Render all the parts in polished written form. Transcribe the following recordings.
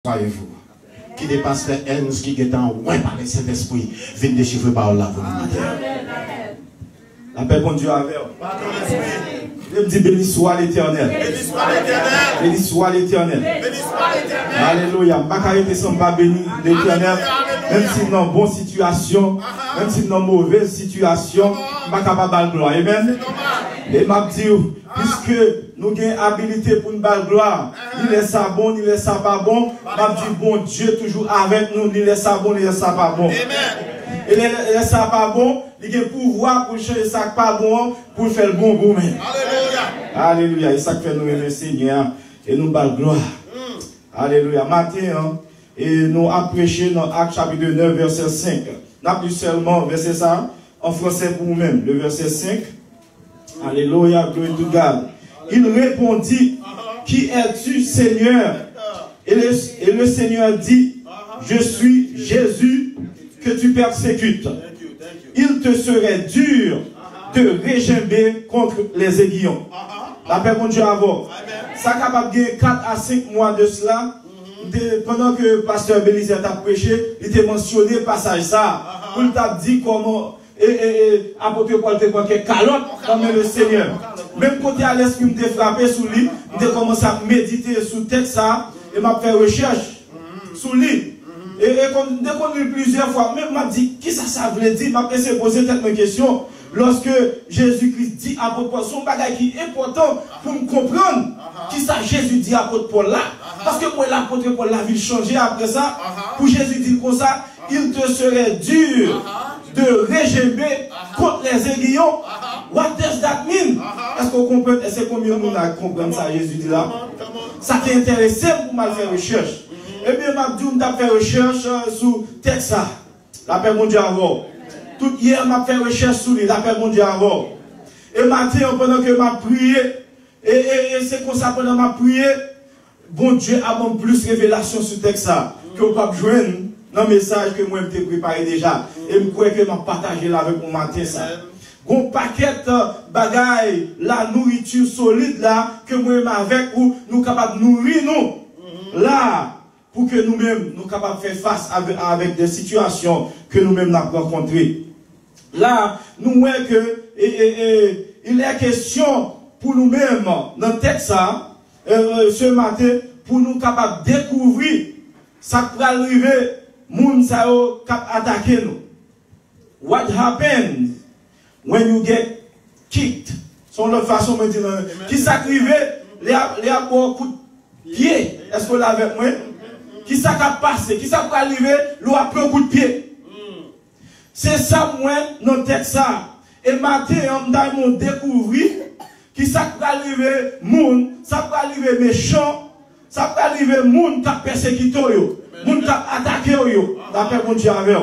Soyez-vous. Qui dépasse les haines, qui est en loin par les Saint-Esprit, viennent déchiffrer par là pour nous matin. La paix bon Dieu avec vous. Je me dis béni soit l'Éternel. Béni soit l'Éternel. Béni soit l'Éternel. Béni soit l'Éternel. Alléluia. Je ne suis pas béni l'Éternel. Même si dans une bonne situation, même si dans une mauvaise situation, je ne suis pas capable de gloire. Amen. Et m'a dit, puisque nous avons habilité pour une balle gloire, il est ça bon, il est ça pas bon, m'a dit, bon Dieu toujours avec nous, il est ça bon, il est ça pas bon. Et il est ça pas bon, il a pouvoir pour changer ça pas bon, pour faire le bon bon. Alléluia. Alléluia. Et ça fait nous aimer Seigneur et nous balle gloire. Alléluia. Matin, et nous avons prêché dans Actes chapitre 9, verset 5. N'a plus seulement verset ça en français pour vous-même, le verset 5. Alléluia, gloire to God. Il répondit, qui es-tu, Seigneur? Et le Seigneur dit, je suis Jésus que tu persécutes. Il te serait dur de régimber contre les aiguillons. La paix, mon Dieu, avant. Ça capable de 4 à 5 mois de cela. Pendant que pasteur Bélizet a prêché, il t'a mentionné le passage ça. Il t'a dit comment apôtre Paul te prend quelques calottes comme le Seigneur. Même côté à l'est qui me frappé sous lui, il a commencé à méditer sous texte ça et m'a fait recherche sous lui. Et dès qu'on lit plusieurs fois, même m'a dit, qui ça veut dire, m'a essayé de poser cette question. Lorsque Jésus-Christ dit à apôtre Paul, son bagage qui est important pour me comprendre qui ça Jésus dit à apôtre Paul là. Parce que moi l'apôtre Paul la vie changé après ça. Pour Jésus dire comme ça, il te serait dur de régimber contre les aiguillons. What does that mean? Est-ce qu'on comprend? Est-ce que combien de monde a compris ça Jésus dit là? Ça t'est intéressé pour mal faire recherche. Eh bien, m'a dit, on a fait recherche sur texte ça. La paix mon Dieu avant. Tout hier, m'a fait recherche sur lui. La paix mon Dieu avant. Et matin, pendant que m'a prié, et c'est comme ça pendant m'a prié, bon Dieu a mon plus révélation sur texte ça. Que vous pouvez joindre dans le message que moi je t'ai préparé déjà. Et je crois que je vais partager là avec mon matin ça. Gon paquet bagaille, la nourriture solide là, que moi avec ou nous capables de nourrir nous. Là. Pour que nous-mêmes, nous capables de faire face avec des situations que nous-mêmes nous avons rencontrées. Là, nous voyons que il est question pour nous-mêmes, dans le texte, ce matin, pour nous capables de découvrir ça qui va arriver, moun sa yo cap attaquer nous. What happens when you get kicked? Son l'autre façon de dire, qui s'arrive, les a beaucoup de pied. Est-ce que vous l'avez avec moi? Qui ça va passer, qui ça va arriver, l'eau a pris un coup de pied. C'est ça, moi, dans le texte ça. Et matin, on a découvert qui ça va arriver, moun, ça va arriver méchant, ça va arriver moun qui a persécuté, moun qui a attaqué, la paix mon Dieu avec.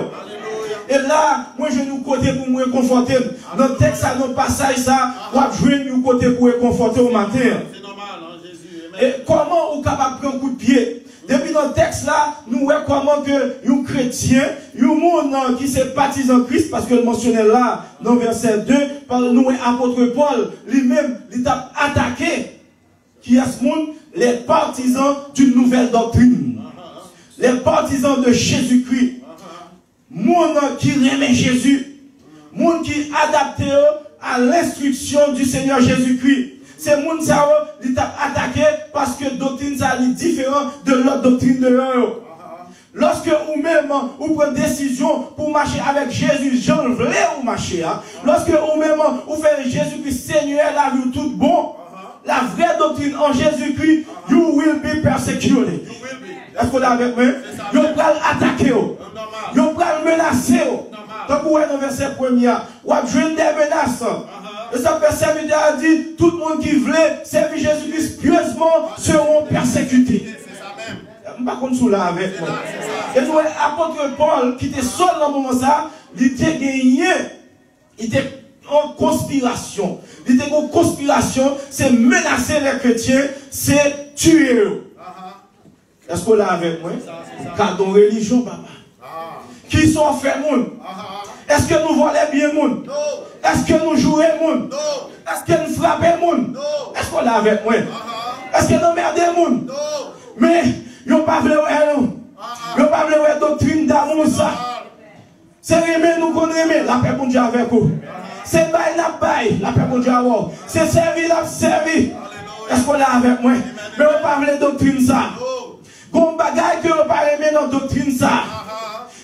Et là, moi je nous côté pour me réconforter. Dans le texte, dans le passage ça, moi je vais nous côté pour réconforter au matin. C'est normal, hein, Jésus. Et comment on est capable de prendre un coup de pied? Depuis dans le texte là, nous voyons comment que un chrétien, un monde qui se baptise en Christ, parce que le mentionné là, dans verset 2, par nous apôtre Paul, lui-même, il a attaqué, qui est ce monde, les partisans d'une nouvelle doctrine. Les partisans de Jésus-Christ. Monde qui remet Jésus. Monde qui est adapté à l'instruction du Seigneur Jésus-Christ. C'est moun sa li t'a attaqué parce que doctrine ça est différent de l'autre doctrine de l'autre. Lorsque ou même ou prenez décision pour marcher avec Jésus, j'en voulais ou marcher. Lorsque ou même ou fait Jésus-Christ Seigneur la vie tout bon, la vraie doctrine en Jésus-Christ, you will be persecuted. Est-ce que vous l'avez avec moi? Vous allez attaquer, vous allez menacer. Donc vous voyez dans le verset 1er, vous avez des menaces. Et ça fait serviteur a dit, tout le monde qui voulait servir Jésus-Christ pieusement seront persécutés. C'est ça même. Je ne sais pas qu'on soit là avec moi. Et nous, l'apôtre Paul, qui était seul dans le moment ça, il était gagné, il était en conspiration. Il était en conspiration, c'est menacer les chrétiens, c'est tuer eux. Est-ce qu'on l'a avec moi? Car dans la religion, papa. Qui sont faits, monde? Est-ce que nous volons bien, monde? Est-ce que nous jouons, monde? Est-ce que nous frappons, monde? Est-ce qu'on l'a avec moi? Est-ce que nous merdons, monde? Mais, ils n'ont pas voulu, voulez une doctrine d'amour, ça. C'est aimer, nous qu'on aime, la paix pour Dieu avec vous. C'est bail, la bail, la paix pour Dieu avec vous. C'est servir, la servir. Est-ce qu'on est avec moi? Mais on parle de doctrine, ça. Qu'on bagaille que on parle aimer dans doctrine, ça.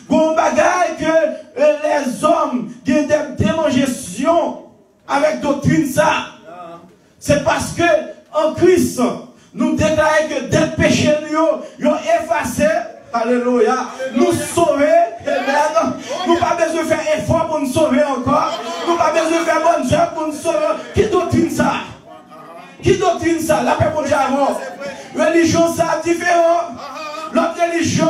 Qu'on bagaille que les hommes qui ont des démangeations avec doctrine, ça. C'est parce que en Christ, nous déclarons que des péchés nous ont effacé. Alléluia. Nous sauver. Amen. Nous pas besoin de faire effort pour nous sauver encore. Nous pas besoin de faire bonne œuvre pour nous sauver. Qui doctrine ça? Qui doctrine ça? La paix pour Dieu avant. Religion ça différent. L'autre religion,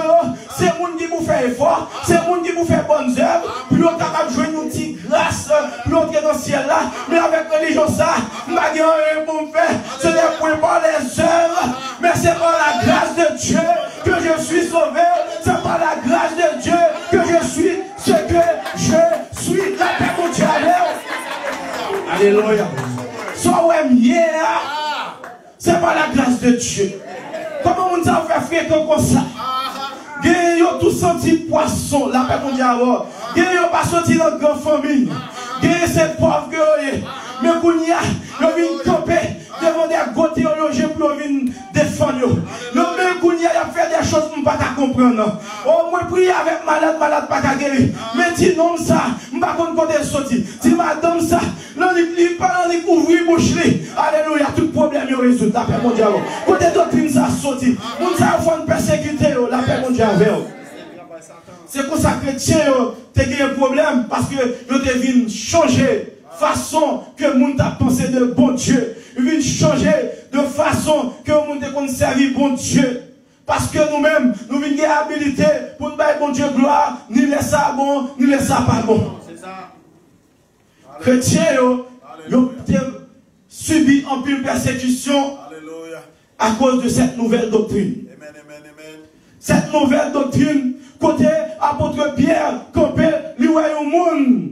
c'est le monde qui vous fait effort, c'est le monde qui vous fait bonnes œuvres, puis l'autre capable de jouer une petite grâce, puis l'autre est dans le ciel là. Mais avec religion ça, je n'ai rien pour me faire. Ce n'est pas les œuvres, mais c'est par la grâce de Dieu que je suis sauvé. C'est par la grâce de Dieu que je suis ce que je suis. La paix pour Dieu. Alléluia. C'est par la grâce de Dieu. Comment on a fait fréquent comme ça? Ils ont tous senti poisson, la paix pour Dieu. Ils n'ont pas sorti dans une grande famille. Ils sont pauvres que vous. Mais quand ils viennent camper devant des côtés logés pour venir défendre. Même quand ils fait des choses que je ne peux pas comprendre. Oh, moi, prier avec malade, pas qu'à guérir. Mais si non, ça, je ne sais pas comment ils sortent. Si madame, ça, l'on dit ouvrir bouche. Alléluia, tout problème est résolu. La paix pour Dieu. Côté doctrine, ça sorti. Nous avons persécuté, la paix pour Dieu. C'est pour ça que les chrétiens ont un problème parce que nous devons changer façon que le monde a pensé de bon Dieu. Ils viennent changer de façon que le monde a servi bon Dieu. Parce que nous-mêmes, nous venons habilité pour nous donner bon Dieu gloire, ni laisser ça bon, ni laisser ça pas bon. C'est ça. Chrétiens, ils ont subi en pile persécution à cause de cette nouvelle doctrine. Amen, amen, amen. Cette nouvelle doctrine, côté apôtre Pierre, campé, lui voit au monde.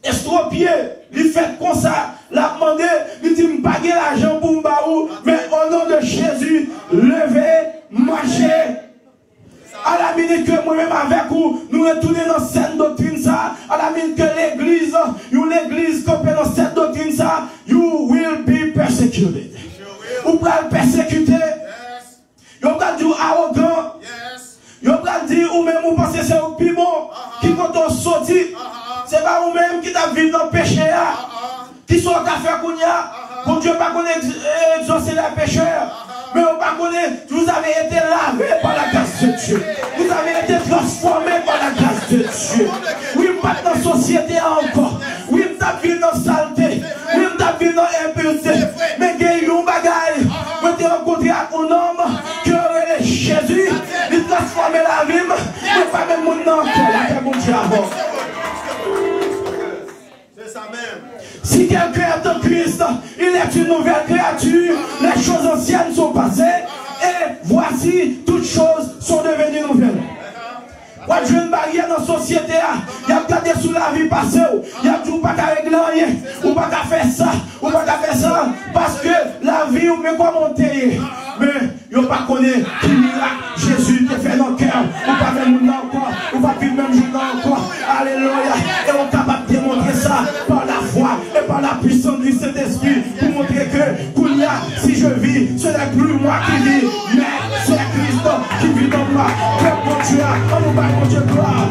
Estropié, il fait comme ça, l'a demandé, il dit, je pas l'argent pour m'baou, mais au nom de Jésus, levez, marchez. À la minute que moi-même avec vous, nous retournons dans cette doctrine ça, à la minute que l'église comprend dans cette doctrine ça, you will be persecuted. Vous pouvez persécuter. Vous pouvez dire arrogant. Vous pouvez dire ou même vous pensez que c'est au plus bon qui quand on sortit. C'est pas vous-même qui t'a vécu dans le péché. Qui sont à faire qu'on y a. Pour Dieu pas qu'on exaucer les pécheurs. Mais on pas connaître, vous avez été lavé par la grâce de Dieu. Vous avez été transformé par la grâce de Dieu. Oui, pas dans la société encore. Oui, t'as vu dans la saleté. Oui, t'as vu dans l'impureté. Mais il y a un bagaille. Vous avez rencontré un homme qui aurait Jésus. Il transformé la vie. Mais pas même mon nom encore. La paix, mon Dieu, avant. C'est ça même. Si quelqu'un est en Christ, il est une nouvelle créature. Les choses anciennes sont passées. Et voici, toutes choses sont devenues nouvelles. Quand je une barrière dans la société, il y a regardé sous la vie passée. Il y a tout pas qu'à régler rien. Ou pas qu'à faire ça. Ou pas qu'à faire ça. Parce que la vie, ou même quoi monter. Mais, il n'y a pas connu qui miracle Jésus te fait dans le cœur. Ou pas même là encore. Ou pas vivre même jour là encore. Alléluia. Et on est capable de démontrer ça par la foi et par la puissance du Saint-Esprit. Pour montrer que, Kounia, si je vis, ce n'est plus moi qui vis. Mais c'est Christ qui vit dans moi. Que mon Dieu a, on nous bat mon Dieu gloire.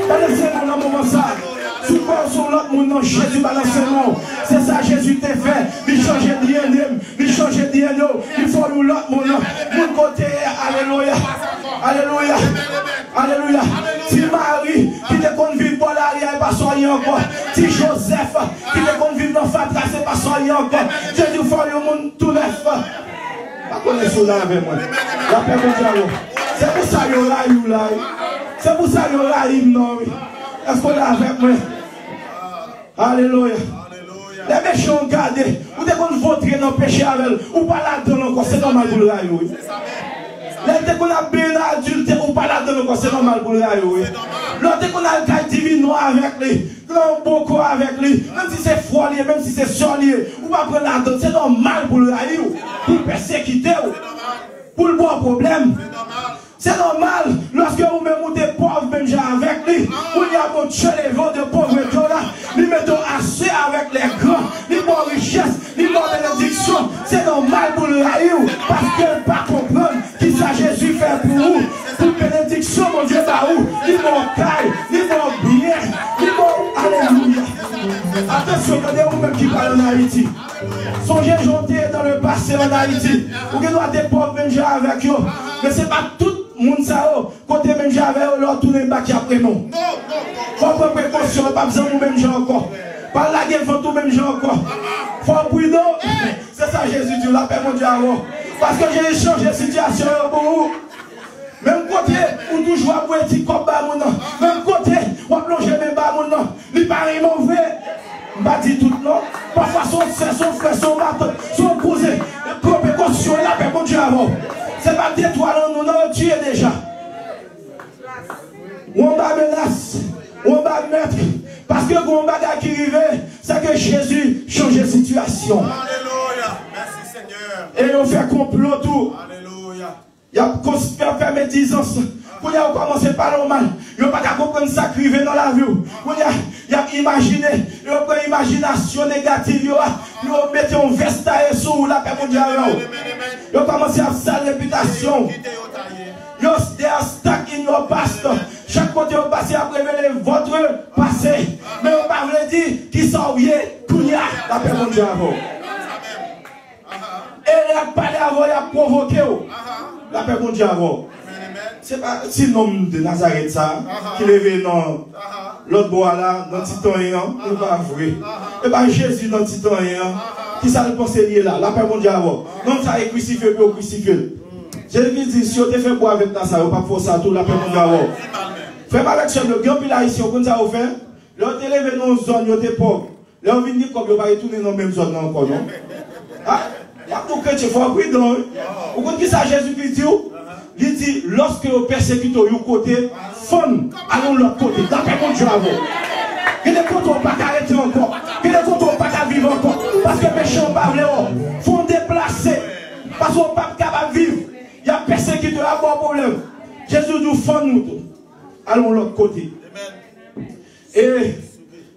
Et laissez-moi dans le moment ça. Souvent sur l'autre monde, Jésus balancez-nous. C'est ça Jésus t'a fait. Il change d'INM. Il change d'INO. Il faut nous l'autre monde. Mon côté, alléluia. Alléluia. Alléluia. Si Marie, qui te compte vivre pour l'arrière, pas soigner encore. Si Joseph, qui te compte vivre dans Fatra, c'est pas soigner encore. Jésus faut le monde tout neuf. Pas connaître cela avec moi. La paix mon Dieu. C'est pour ça qu'il y a là. C'est pour ça qu'il y a là. Est-ce qu'on est avec moi? Alléluia. Les méchants ont gardé. Ou dès qu'on voterait dans le péché avec eux, ou pas là-dedans encore, c'est normal pour le rail. Dès qu'on a bien adulte, ou pas là-dedans encore, c'est normal pour le rail. Dès qu'on a le cas divin avec lui, beaucoup avec lui, même si c'est froid, même si c'est solier, ou pas prendre là-dedans, c'est normal pour le rail. Pour le persécuter, pour le bon problème. C'est normal lorsque fait pour vous, toute bénédiction, mon Dieu, par vous, il m'encaille, il m'enbien, il m'en... Alléluia. Attention, regardez vous-même qui parle en Haïti. Songez janter dans le passé en Haïti. Vous doit des pauvres même avec eux. Mais ce n'est pas tout le monde ça. Côté même avec eux, leur tourner back après nous. Faut prendre précaution, pas besoin de même gens encore. Par la guerre, faut tout même gens encore. Faut prudent. C'est ça Jésus dit, la paix mon Dieu avant. Parce que j'ai changé de situation pour vous. Même côté, où toujours à boire un petit cop bas mon nom. Même côté, où à plonger même bas mon nom. Il paraît mauvais. Je ne dis tout non. Parfois son frère, son matin, son cousin. Prends précaution, la paix mon Dieu avant. C'est pas d'étoile, nous non, tu es déjà. On va menace, on va mettre. Parce que mon bagage qui arrive, c'est que Jésus change de situation. Alléluia. Merci Seigneur. Et on fait complot tout. Alléluia. Il y a fait médisance. Quand il a commencé par le mal, il n'y a pas qu'à comprendre ça qui arrive dans la vie. Quand il a imaginé, il a pris une imagination négative, il a mis un veste sous la paix mondiale. Il a commencé à faire sa réputation. Il a stack in your past. Chaque côté au passé a révélé votre passé. Mais on ne peut pas dire qui sont oubliés, la paix mondiale. Et il a parlé avant, il a provoqué la paix mondiale. C'est pas si l'homme de Nazareth ça, qui levait dans l'autre bois là, dans Titan, c'est pas vrai. Et pas Jésus dans Titan, qui ça le pense lié là, la paix mondiale. Non, ça est crucifié, puis au crucifié. Jésus dit, si on te fait boire avec ça, on pas pour ça, tout la paix mondiale. Frère, avec ce le grand pile ici, on ça fait. L'autre levé dans une zone, on était pauvre. Là, on vient dire qu'on va retourner dans la même zone encore, non? Ah, il y a tout que tu fais prudent. Vous comprenez ça, Jésus qui dit? Il dit, lorsque vous persécutez de côté, fond, allons de l'autre côté. La paix mon Dieu avant. Il y a des côtés où on ne peut pas arrêter encore. Il y a des côtés où on ne peut pas vivre encore. Parce que les méchants ne peuvent pas. Il faut déplacer. Parce qu'on ne peut pas capable de vivre. Il y a persécuté à bon problème. Jésus nous fond nous. Allons de l'autre côté. Et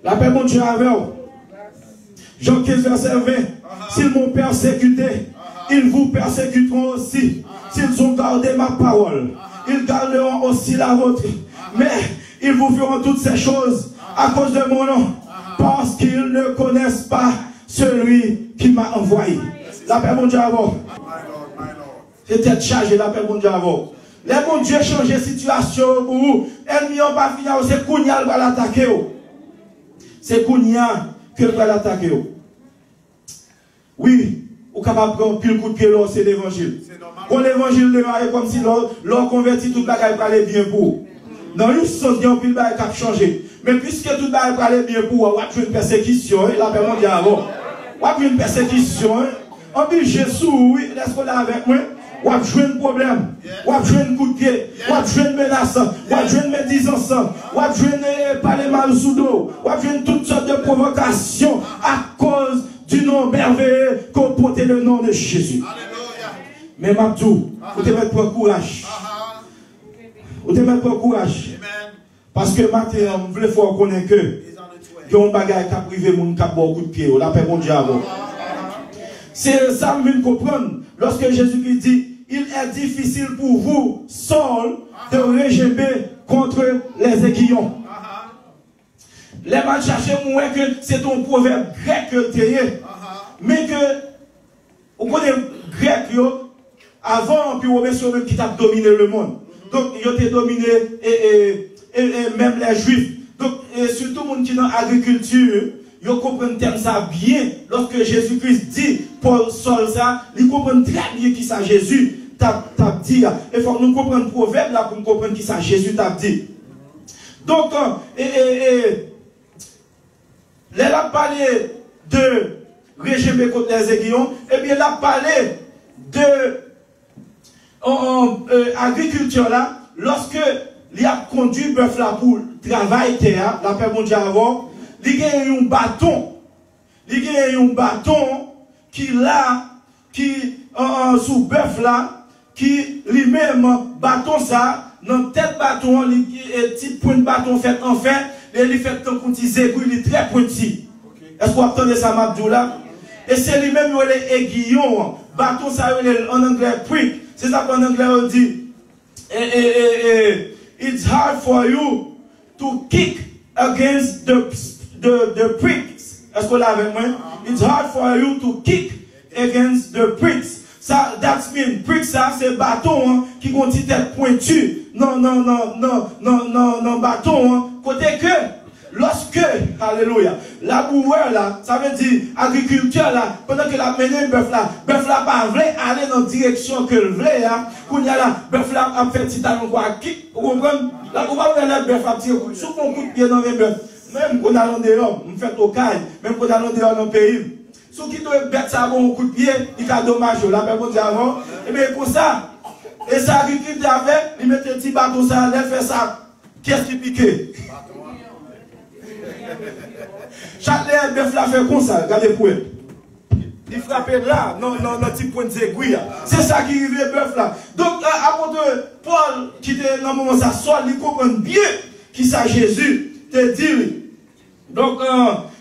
la paix mon Dieu avant. Jean 15, verset 20. S'ils m'ont persécuté, ils vous persécuteront aussi. S'ils ont gardé ma parole, ils garderont aussi la vôtre. Mais ils vous feront toutes ces choses à cause de mon nom, parce qu'ils ne connaissent pas celui qui m'a envoyé. La paix mon Dieu avant. J'étais chargé, la paix mon Dieu avant. Les bon Dieu change de situation pour vous. Ennemi n'a pas fini, c'est Kounia qui va l'attaquer. C'est Kounia qui va l'attaquer. Oui. Ou capable de prendre pile coup de pied là, c'est l'évangile. Quand l'évangile démarre comme si l'on convertit tout le bagage pour aller bien pour. Dans une sens, il y a un pile bagage qui a changé. Mais puisque tout le bagage pour aller bien pour, on a une persécution, la paix mondiale avant. On a une persécution. On dit Jésus, oui, laisse-moi là avec moi. On a joué un problème. On a joué un coup de pied. On a joué une menace. On a joué une médisance. On a joué parler mal sous dos. On a joué toutes sortes de provocations à cause du nom merveilleux qu'on porte le nom de Jésus. Alléluia. Mais Mabdou, vous devez mettre pour courage. Vous devez mettre pour courage. Parce que maintenant, vous voulez faire connaître que il y a un bagage qui a privé mon cap beaucoup de pied. La paix mondiale. C'est ça que vous comprendre. Lorsque Jésus dit, il est difficile pour vous, Saul, de régimer contre les aiguillons. Les mal chercher moins que c'est un proverbe grec que tu es. Mais que, vous connaissez grec, avant, puis on sur même qui t'a dominé le monde. Donc, ils ont dominé, et même les juifs. Donc, surtout les gens qui sont dans l'agriculture, ils comprennent ça bien. Lorsque Jésus-Christ dit pour Saul ça, ils comprennent très bien qui ça Jésus t'a dit. Il faut que nous comprenions le proverbe là pour nous comprendre qui ça Jésus t'a dit. Donc, elle a parlé de régime contre les aiguillons, et bien elle a parlé de agriculture là, lorsque il a conduit bœuf là pour travailler terre, la paix mondiale avant, il a un bâton, qui là, qui sous bœuf là, qui lui-même bâton ça, dans tête bâton, petit point de bâton fait en fait, et il fait un petit zébrou, il est très petit. Est-ce que vous entendez ça, Mabdou là? Et c'est lui-même qui est aiguillon. Bâton, ça en anglais, prick. C'est ça qu'en anglais on dit it's hard for you to kick against the pricks. Est-ce qu'on l'a avec moi? It's hard for you to kick against the pricks. Ça, that means, pricks, ça, c'est bâton, hein, qui ont une tête pointue. Non, bâton, hein. Côté que, lorsque, alléluia, la boueur là, ça veut dire, agriculteur là, pendant que la mené bœuf là pas voulait aller dans la direction que le voulait, hein, qu'on y a là, bœuf là a fait petit talon quoi, qui, vous comprenez? Là, on va voir le bœuf à tirer, sous mon coup de pied dans les bœufs, même qu'on a dehors, on fait au caille, même qu'on a dehors dans le pays. Sous qui doit bête ça bon coup de pied, il a dommage, la personne dit avant, et bien pour ça, et ça agriculteur avait, il mettait un petit bateau ça, il fait ça, qu'est-ce qui piquait? Chaque bœuf l'a fait comme ça, regardez pour elle. Il frappait là, non, petit point d'aiguille. C'est ça qui arrive le bœuf là. Donc, apôtre Paul, qui était dans le moment ça sort, il comprend bien qui ça Jésus te dit. Donc,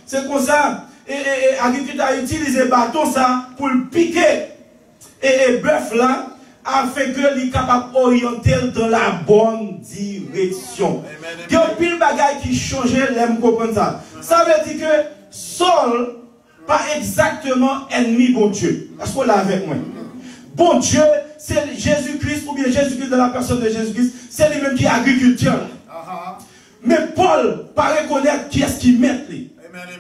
c'est comme ça. Et l'agriculteur a utilisé le bâton ça pour le piquer. Et bœuf là, afin que il capable d'orienter dans la bonne direction. Il y a pile de bagaille qui changeait, l'aime comprendre ça. Ça veut dire que Saul, pas exactement ennemi bon Dieu. Est-ce qu'on l'a avec moi? Bon Dieu, c'est Jésus-Christ, ou bien Jésus-Christ dans la personne de Jésus-Christ, c'est lui-même qui est agriculteur. Mais Paul, pas reconnaître qui est-ce qui met lui.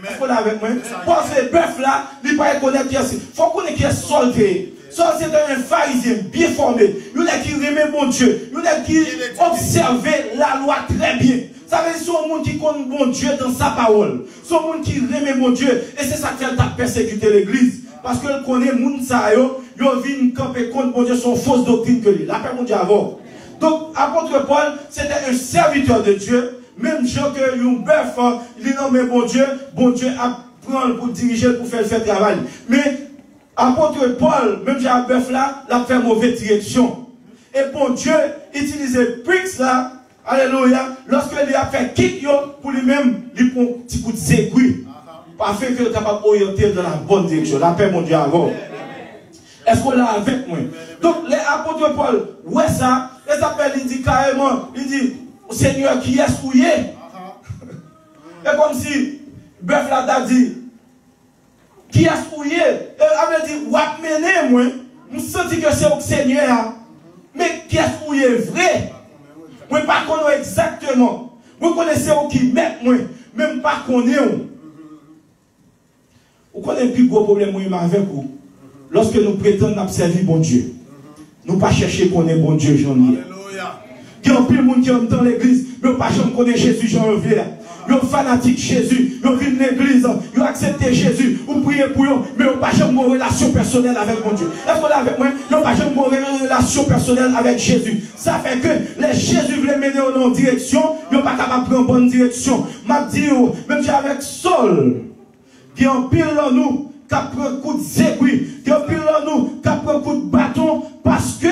Est-ce qu'on l'a avec moi? Paul, c'est bœuf là, il ne pas reconnaître qui est-ce. Il faut connaître qui est Saul. Saul, c'est un pharisien bien formé. Il y a qui remet mon Dieu. Il y a qui observait la loi très bien. Ça veut dire que c'est un monde qui connaît mon Dieu dans sa parole. C'est un monde qui remet mon Dieu. Et c'est ça qui a persécuté l'église. Parce que le connaît moun sa yo, yo vient camper contre mon Dieu, son fausse doctrine que lui. La paix mon Dieu avant. Donc, apôtre Paul, c'était un serviteur de Dieu. Même gens que un bœuf, il nomme bon Dieu apprend pour diriger, pour faire le travail. Mais, apôtre Paul, même j'ai un bœuf là, l'a fait mauvaise direction. Et bon Dieu utilisait pricks là, alléluia, lorsque il a fait kick yo, pour lui-même, il prend un petit coup de zégouille. Afin qu'il est capable d'orienter dans la bonne direction. La paix, mon Dieu, avant. Est-ce qu'on l'a avec moi? Donc, les apôtres Paul, ouais ça, les appels, il dit carrément, il dit, Seigneur, qui est souillé? Et comme si, bœuf là t'a dit, qui est souillé? Et il a dit, wap mené, moi, je sens que c'est au Seigneur, mais qui est souillé vrai? Moi, pas connaître exactement. Vous connaissez qui met, moi, même pas connaître. Vous connaissez le plus gros problème avec vous? Lorsque nous prétendons servir bon Dieu, nous ne pas chercher qu'on est bon Dieu, Jean-Pierre. Il y a plus de monde qui est dans l'église, mais nous ne pas connaître Jésus, Jean-Pierre. Ils sont fanatiques de Jésus, ils viennent de l'église, ils ont accepté Jésus, vous priez pour eux, mais ils n'ont pas jamais une relation personnelle avec mon Dieu. Est-ce qu'on est avec moi? Ils n'ont pas jamais une relation personnelle avec Jésus. Ça fait que les Jésus veulent mener en direction, ils n'ont pas capable de prendre une bonne direction. Je dis, même si avec Saul, qui en pile dans nous, qui a pris un coup de zégouille, qui en pile dans nous, qui a pris un coup de bâton, parce que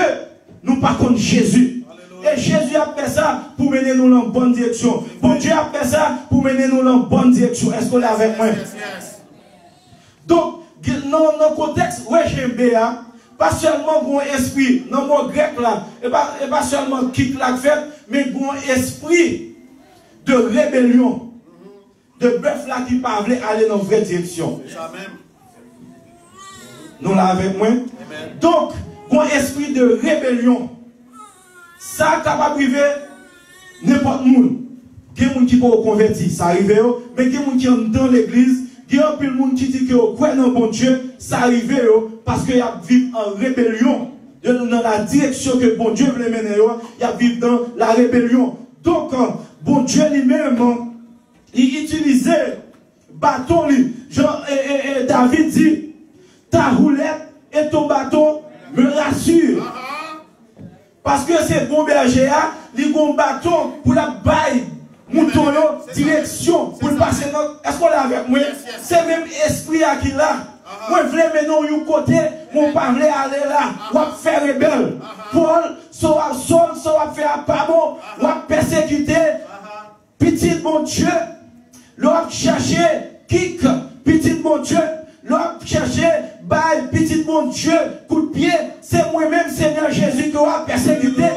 nous ne pas contre Jésus. Et Jésus a fait ça pour mener nous dans la bonne direction. Bon Dieu a fait ça pour mener nous dans la bonne direction. Est-ce qu'on est avec moi? Donc, dans le contexte, où j'aime pas seulement bon esprit, dans le mot grec là, et pas seulement qui l'a fait, mais bon esprit de rébellion. De bœuf là qui parlait aller dans la vraie direction. Nous là avec moi. Donc, bon esprit de rébellion. Ça capable de arriver n'importe où. Il y a des gens qui peuvent convertir, ça arrive, mais il y a des gens qui sont dans l'église, il y a des gens qui disent que croient dans bon Dieu, ça arrive parce qu'ils vivent en rébellion dans la direction que bon Dieu veut mener, ils vivent dans la rébellion. Donc, bon Dieu lui-même, il utilisait bâton, David dit, ta roulette et ton bâton me rassurent. Parce que c'est bon berger, il a un bâton pour la baille, mouton, direction, pour passer dans. Est-ce qu'on est avec moi? C'est même esprit qui là. Moi, je voulais mener un côté, mon pas aller là, on va faire rebelle. Paul, soit faire pas bon, on va persécuter, petit bon Dieu, l'on chercher, kick, petit bon Dieu. L'homme chercher, petit bon Dieu, coup de pied, c'est moi-même, Seigneur Jésus, qui va persécuter.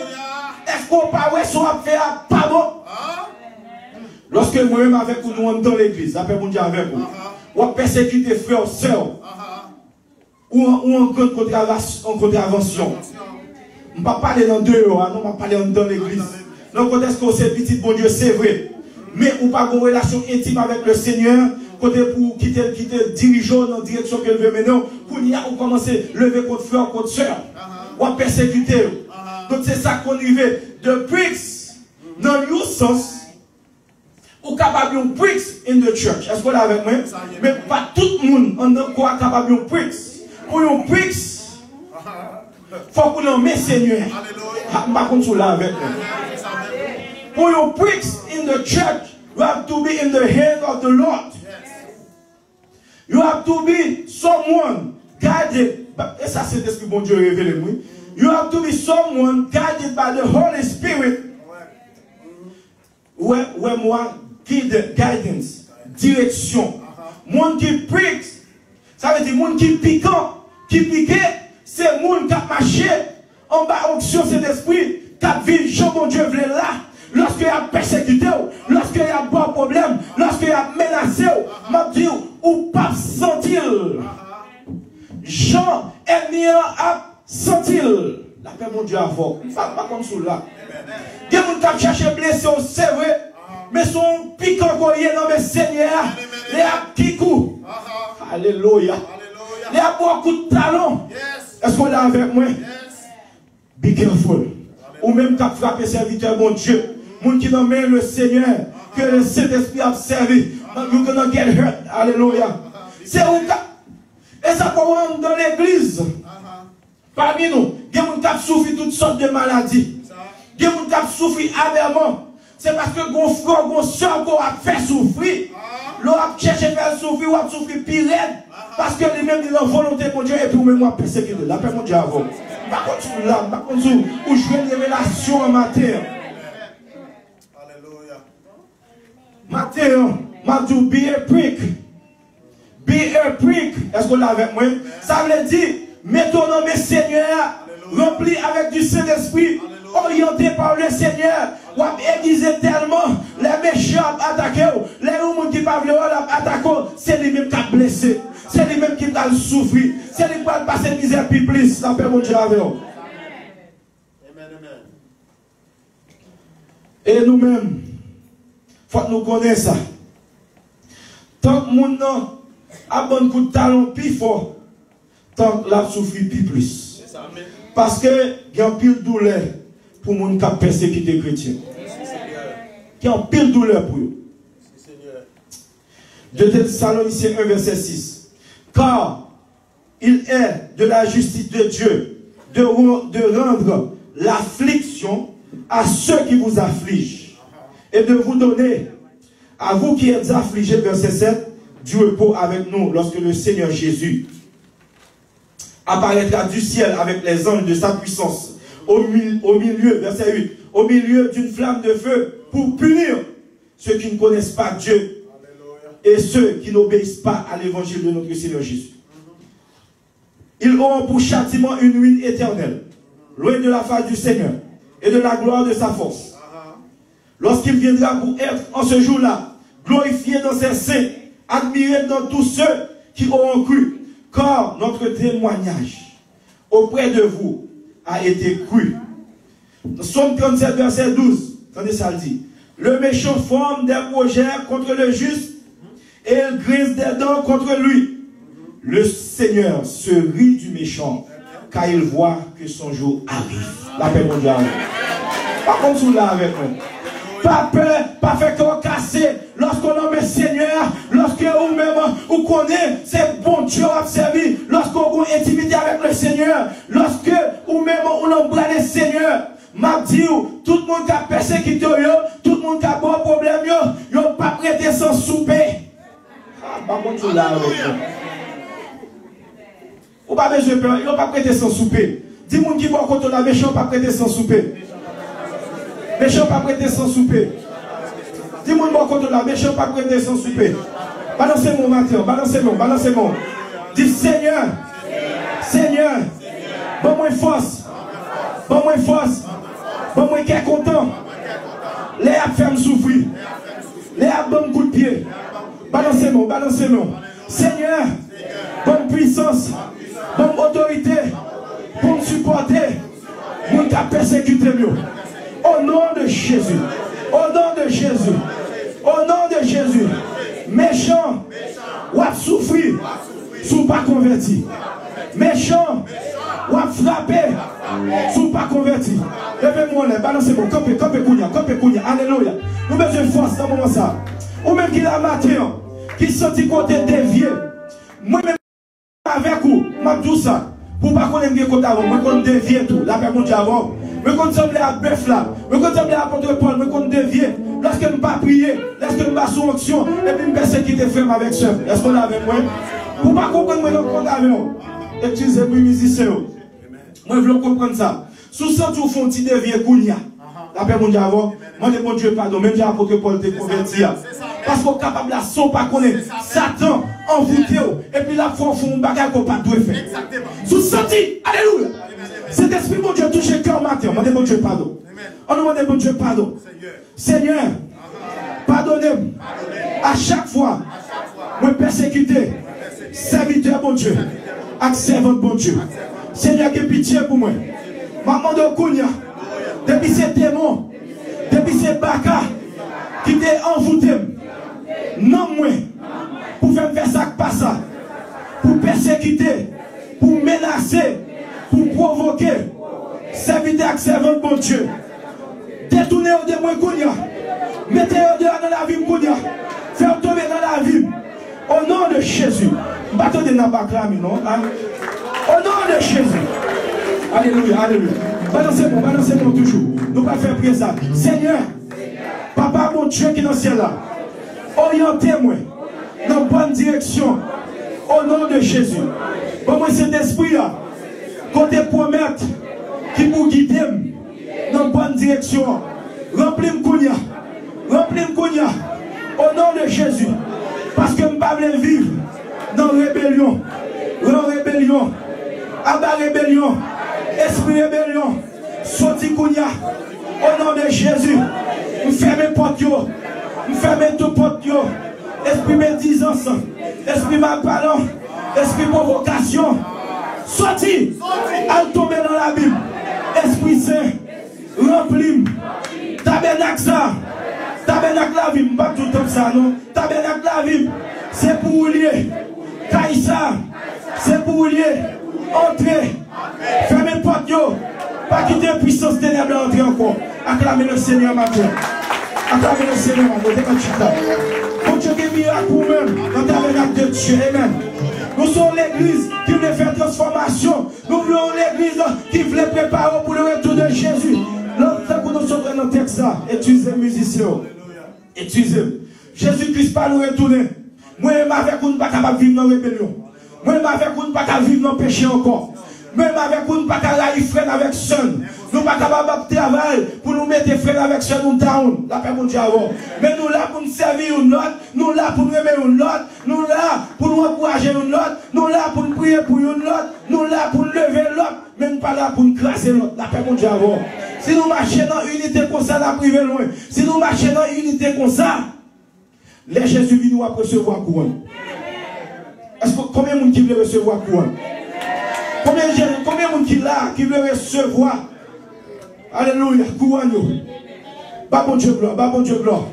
faut pas ouais, soit faire pas bon. Lorsque moi-même avec vous, nous dans l'église, après mon Dieu avec vous, on persécuter frères, sœurs, ou en contravention. On ne va pas parler dans deux heures, non, on va parler dans l'église. Donc, quand est-ce que c'est petit, bon Dieu, c'est vrai. Mais on pas une relation intime avec le Seigneur, côté pour quitter dirigeant dans la direction qu'elle veut maintenant, pour y a, on commence à lever contre frère, contre sœur, ou à persécuter. Donc, c'est ça qu'on y veut. De bricks, dans le sens, ou capable de bricks in the church. Est-ce que vous êtes avec moi? Mais pas tout le monde en quoi capable de bricks. Pour un bricks, il faut qu'on en mette Seigneur. Par contre, là avec moi. Pour un bricks in the church, you have to be in the hand of the Lord. You have to be someone guided. Et ça, c'est ce que bon Dieu révèle moi. You have to be someone guided by the Holy Spirit. Ouais, moi, guidance, direction. Monde qui pique, ça veut dire monde qui piquant, qui piqué, c'est monde qui a marché en bas onction cet esprit, qui a vu Jean bon Dieu voulait là. Lorsqu'il a persécuté, lorsqu'il y a un bon problème, lorsqu'il a menacé, m'a dit ou pas sentir. Jean ennemi a senti. La paix mon Dieu a fort. Pas comme cela. Il y a des gens qui cherchent blessé, c'est vrai. Mais son piquant courrier dans mes seigneurs, les a kikou. Alléluia. Les a beaucoup de talent. Est-ce qu'on est avec moi? Be careful. Ou même quand frapper serviteur, mon Dieu. Moun qui nomme le Seigneur, que le Saint-Esprit a servi. You're gonna get hurt. Alléluia. C'est où et ça commence dans l'église. Parmi nous, il y a des gens qui souffrent toutes sortes de maladies. Il y a des gens qui souffrent amèrement. C'est parce que mon frère, mon soeur, qu'on a fait souffrir. L'on a cherché à faire souffrir, ou a souffrir pire. Parce que lui-même, il a volonté pour Dieu et pour moi persécuter. La paix, mon Dieu, avant. Par contre, là, par contre, où je veux une révélation en matière. Matthieu, Mathieu, be a prick. Be a prick. Est-ce que vous l'avez avec moi? Ça veut dire, mettons dans mes seigneurs, remplis avec du Saint-Esprit, orienté par le Seigneur, ou aiguisé tellement, les méchants attaqués, les gens qui ne parlent pas attaquer, c'est lui-même qui a blessé, c'est lui-même qui a souffert, c'est lui-même qui a passé la misère plus plus, la paix mon Dieu avec vous. Et nous-mêmes, il faut que nous connaissions ça. Tant que mon nom a bon coup de talon plus fort, tant que la souffre plus. Parce que il y a un pile douleur pour les gens qui ont persécuté les chrétiens. Il y a un pile douleur pour eux. 2 Thessaloniciens 1, verset 6. Car il est de la justice de Dieu de rendre l'affliction à ceux qui vous affligent et de vous donner, à vous qui êtes affligés, verset 7, du repos avec nous lorsque le Seigneur Jésus apparaîtra du ciel avec les anges de sa puissance au milieu, verset 8, au milieu d'une flamme de feu pour punir ceux qui ne connaissent pas Dieu et ceux qui n'obéissent pas à l'évangile de notre Seigneur Jésus. Ils auront pour châtiment une ruine éternelle, loin de la face du Seigneur et de la gloire de sa force. Lorsqu'il viendra pour être en ce jour-là, glorifié dans ses saints, admiré dans tous ceux qui auront cru, car notre témoignage auprès de vous a été cru. Psaume 37, verset 12, attendez ça le dit. Le méchant forme des projets contre le juste et il grise des dents contre lui. Le Seigneur se rit du méchant car il voit que son jour arrive. La paix mondiale. Par contre, vous là avec moi. Pas peur, pas fait qu'on casse. Lorsqu'on nomme Seigneur, lorsque vous-même, vous connaissez, c'est bon Dieu à servir. Lorsqu'on a intimité avec le Seigneur, lorsque vous-même, vous embrassez le Seigneur, m'a dit, tout le monde qui a persécuté, tout le monde qui a bon problème, ils n'ont pas prêté sans souper. Ah, par contre, là avec moi. Ou pas besoin de peur, ils n'ont pas prêté sans souper. Dis-moi qui va contre la méchant, pas prêté sans souper. Méchant pas prêter sans souper. Dis-moi bon contre la méchant pas prêter sans souper. Balancez-moi matin, balancez-moi. Dis Seigneur, Seigneur, bon moi force, Bon, moi qui est content. Les a fait me souffrir. Les a bon coup de pied. Balancez-moi, balancez-moi. Seigneur, bonne puissance, bonne autorité pour me supporter, pour me persécuter mieux. Au nom de Jésus. Au nom de Jésus. Au nom de Jésus. Méchant, ou à souffrir, sous pas converti. Méchant, ou à frapper, sous pas converti. Levez-moi là, balancez-moi, campez kounia. Alléluia. Nous mettons une force dans le moment ça. Ou même qui l'a matin, qui senti côté dévié. Moi-même, avec vous, je dis ça. Pour ne pas connaître bien côté avant, je connais dévié tout. La paix mon Dieu avant. Je connais sembler à bœuf là. Je connais sembler à apôtre Paul, je connais dévié. Lorsque je ne pas prier, lorsque je ne pas sous action, et puis je persécuter frère avec soeur. Est-ce qu'on est avec moi? Pour ne pas comprendre, je ne connais avec vous. Excusez-moi, musiciens. Moi, je veux comprendre ça. Sous ça, tu fais un petit dévié kounia. La paix mon Dieu avant. Moi, je mon Dieu pardon. Même si l'apôtre Paul te converti. Parce qu'on est capable de son pas connaître. Satan envoûté. Et puis là, il faut un bagage qu'on pas doit faire. Sous senti. Alléluia. Cet esprit, mon Dieu, touche le cœur matin. On demande mon Dieu pardon. On demande mon Dieu pardon. Seigneur, pardonnez-moi. À chaque fois, moi persécuter. Serviteur, mon Dieu. Avec servant, mon Dieu. Seigneur, que pitié pour moi. Maman de Kounia. Depuis ces démons. Depuis ces baka. Qui t'est envoûté. Non, moi. Pour faire ça que pas ça. Pour persécuter. Pour menacer. Pour provoquer. Serviteur avec servant, mon Dieu. Détournez-vous de moi, Kounia. Mettez-vous dehors dans la vie, Kounia. Faites tomber dans la vie. Au nom de Jésus. Battez de Nabaklam, non? Au nom de Jésus. Alléluia, alléluia. Balancez-moi toujours. Nous ne pouvons pas faire prier ça. Seigneur, Papa, mon Dieu qui est dans le ciel là, orientez-moi dans la bonne direction. Au nom de Jésus. Bon, moi, cet esprit là, quand tu promettes, qui vous guide dans la bonne direction. Remplis-moi Kounia. Remplis-moi Kounia. Au nom de Jésus. Parce que je ne peux pas vivre dans la rébellion. Dans la rébellion. Abba rébellion. Esprit rébellion. Sorti Kounia. Au nom de Jésus. Je ferme mes portes. Je ferme tout portes. Esprit médisance. Esprit malparlant. Esprit provocation. Sorti. À tomber dans la Bible. Esprit Saint. Remplis. Tabernacle ça. Tabernacle la vie, pas tout le temps ça, non. Tabernacle la vie, c'est pour lier. Kaïsa, c'est pour lier. Entrer. Fermez porte, pas quitter puissance ténèbres entrer encore. Acclamez le Seigneur matin. Acclamez le Seigneur matin. Pour Dieu qui miracle pour même dans le tabernacle de Dieu. Amen. Nous sommes l'église qui veut faire transformation. Nous voulons l'église qui veut préparer pour le retour de Jésus. L'autre que nous sommes dans le texte là, utilisez les musiciens. Utilisez. Jésus-Christ pas nous retourner. Moi-même avec nous, pas capable de vivre dans la rébellion. Moi-même avec nous, pas capable de vivre dans le péché encore. Moi-même avec nous, pas capable de frère avec son. Nous pas capable de travailler pour nous mettre frère avec son nous down. La paix mon Dieu avant. Mais nous là pour nous servir une autre. Nous là pour nous aimer une autre. Nous là pour nous encourager une autre. Nous là pour nous prier pour une autre. Nous là pour nous lever l'autre. Même pas là pour nous classer l'autre. La paix mon Dieu avant. Si nous marchons dans l'unité comme ça, la privé loin. Si nous marchons dans l'unité comme ça, les Jésus vient nous recevoir couronne. Est-ce que combien de monde qui veut recevoir couronne? Combien de monde qui là qui veut recevoir? Alléluia, couronne. Bah bon Dieu gloire, bah bon Dieu gloire.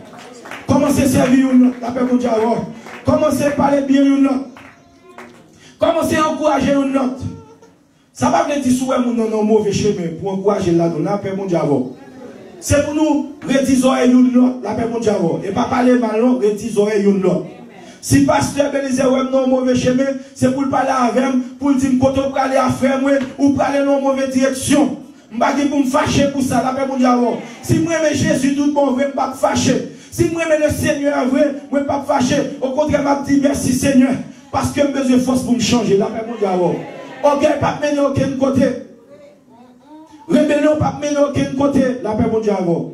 Commencez à servir une autre, la paix mon Dieu avant. Commencez à parler bien une autre. Commencez à encourager une autre. Ça va venir dire souvent nous dans mauvais chemin pour encourager là la paix mon Dieu avant. C'est pour nous redire oreilles une l'autre, la paix mon Dieu avant. Et pas parler mal non, redire oreilles une l'autre. Si pasteur Belize ouais dans mauvais chemin, c'est pour parler avec pour dire quand on aller à faire ou pour aller dans mauvaise direction. M'pa pour me fâcher pour ça, la paix mon Dieu avant. Si moi aime Jésus tout bon vrai, m'pa fâcher. Si moi aime le Seigneur vrai, moi pas fâcher. Au contraire m'a dit merci Seigneur parce que j'ai besoin de force pour me changer, la paix mon Dieu avant. Orgueil pas mener aucun côté. Rébellion pas mener aucun côté. La paix mon Dieu avant.